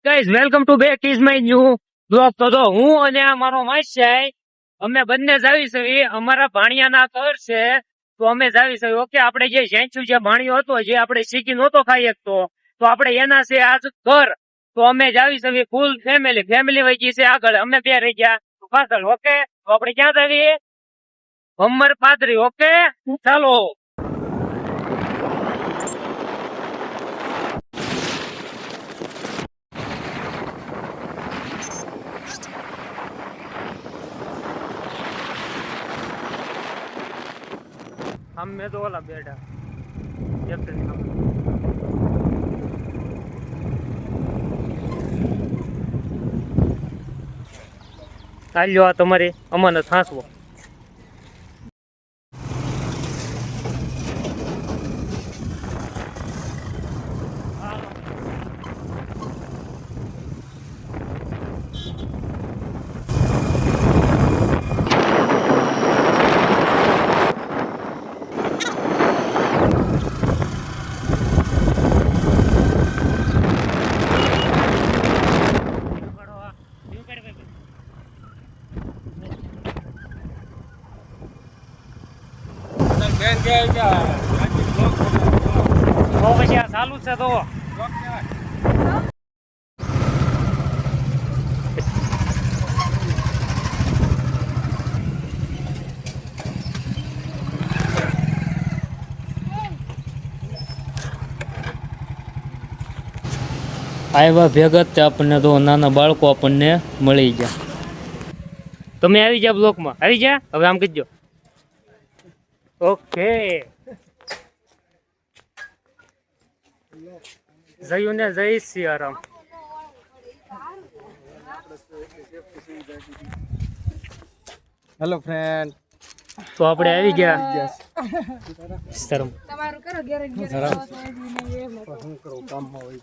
Guys welcome to back is my new blog. તો જો હું અને આ મારો માસ્યાઈ અમે બંને જાવી છે અમારા ભાણિયાના ઘર છે. તો અમે જાવી છે. ઓકે, આપણે જે જેન્ચું જે ભાણિયો હતો જે આપણે શીખી નહોતો ખાઈ શકતો, તો આપણે એના છે આજ ઘર. તો અમે જાવી છે ફૂલ ફેમિલી વહી ગઈ છે આગળ, અમે બે રહી ગયા પાછળ. ઓકે, તો આપણે ક્યાં જાવીએ? ભમર પાદરી. ઓકે ચાલો. અમે તો ઓલા બેઠા ચાલ્યો આ તમારે અમાને થાંસવો. પછી આ ચાલુ છે તો આવ્યા ભેગા જ આપણને તો નાના બાળકો આપણને મળી ગયા. તમે આવી ગયા બ્લોકમાં આવી ગયા. હવે આમ કીધો ઓકે. જયું ને જય સિયારામ. હેલો ફ્રેન્ડ, તો આપણે આવી ગયા શરમ. તમારું કરો ઘેર શું કરું કામમાં હોય.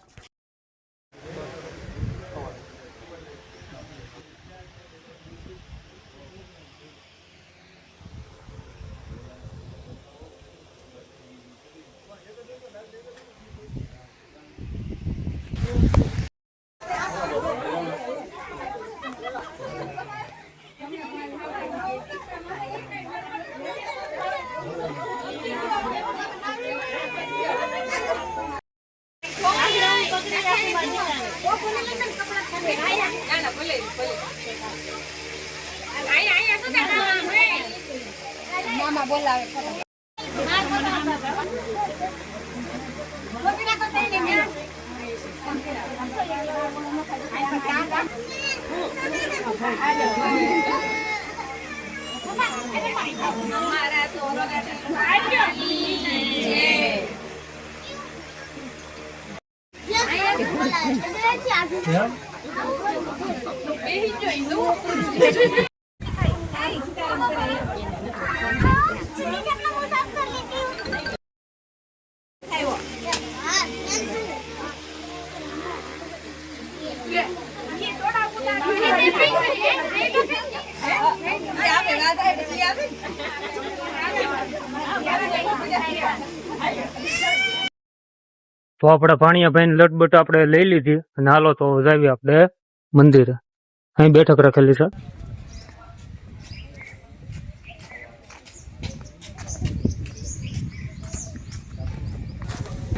મામા બોલાવે તો આપણે ભાણિયાભાઈ લટબટ આપણે લઈ લીધી અને હાલો તો જાવી આપણે મંદિરે. અહીં બેઠક રાખેલી છે.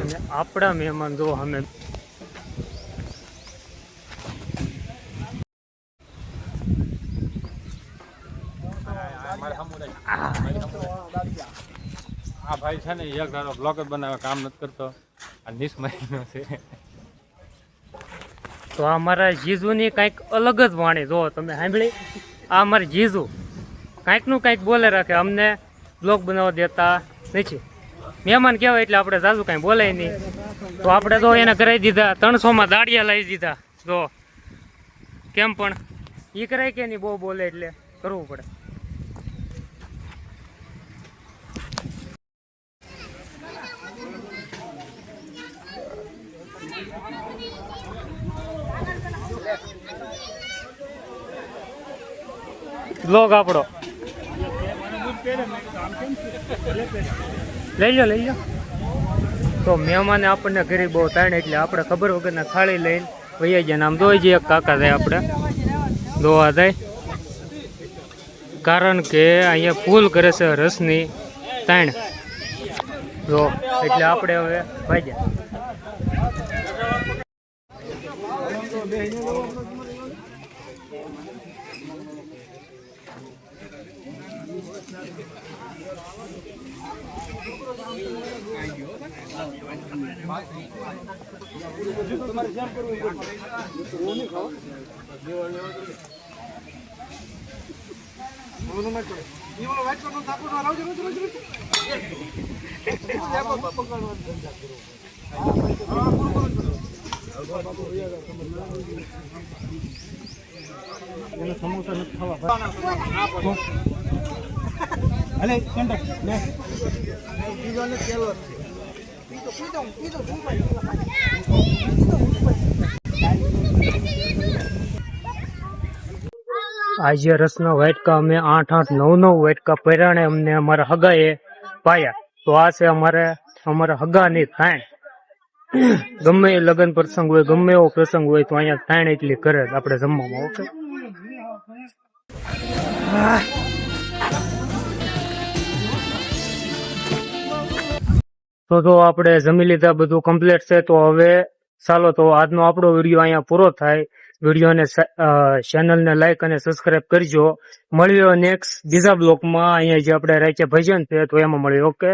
અને આપણા મહેમાન જો અમે આ ભાઈ છે ને એક ધારો બ્લોગ જ બનાવે, કામ નથી કરતો. આ નિસ્મયનો છે. તો આ મારા જીજુની કંઈક અલગ જ વાણી જો તમે સાંભળી. આ અમારી જીજુ કાંઈકનું કાંઈક બોલે રાખે, અમને બ્લોગ બનાવવા દેતા નથી. મહેમાન કહેવાય એટલે આપણે જાજુ કાંઈ બોલાય નહીં. તો આપણે તો એને કરાવી દીધા 300માં દાડિયા લાવી દીધા. જો કેમ પણ એ કરાય કે નહીં, બહુ બોલે એટલે કરવું પડે. બ્લોગ આપણો લઈ લો લઈ લો. તો મહેમાને આપણને ઘરે બહુ તાણ એટલે આપણે ખબર વગરના થાળી લઈને ભાઈ ગયા નામ દોઈ જે એક કાકા થાય આપણે દોવા થાય કારણ કે અહીંયા ફૂલ કરે છે રસની તાણ જો એટલે આપણે હવે ભાગ્યા આજે રસના વાટકા અમે 8-9 વાટકા પહેરાણે અમને અમારા હગાએ પાયા. તો આ છે અમારા હગાની થાણ. ગમે એ લગ્ન પ્રસંગ હોય, ગમે એવો પ્રસંગ હોય તો અહીંયા થાણ એટલી કરે આપણે જમવામાં. ઓકે, તો આપણે જમી લીધા, બધું કમ્પ્લીટ છે. તો હવે ચાલો તો આજનો આપણો વિડીયો અહીંયા પૂરો થાય. વિડીયોને ચેનલને લાઈક અને સબસ્ક્રાઇબ કરજો. મળ્યો નેક્સ્ટ બીજા બ્લોકમાં. અહીંયા જે આપણે રાખ્યા ભજન છે તો એમાં મળ્યો. ઓકે.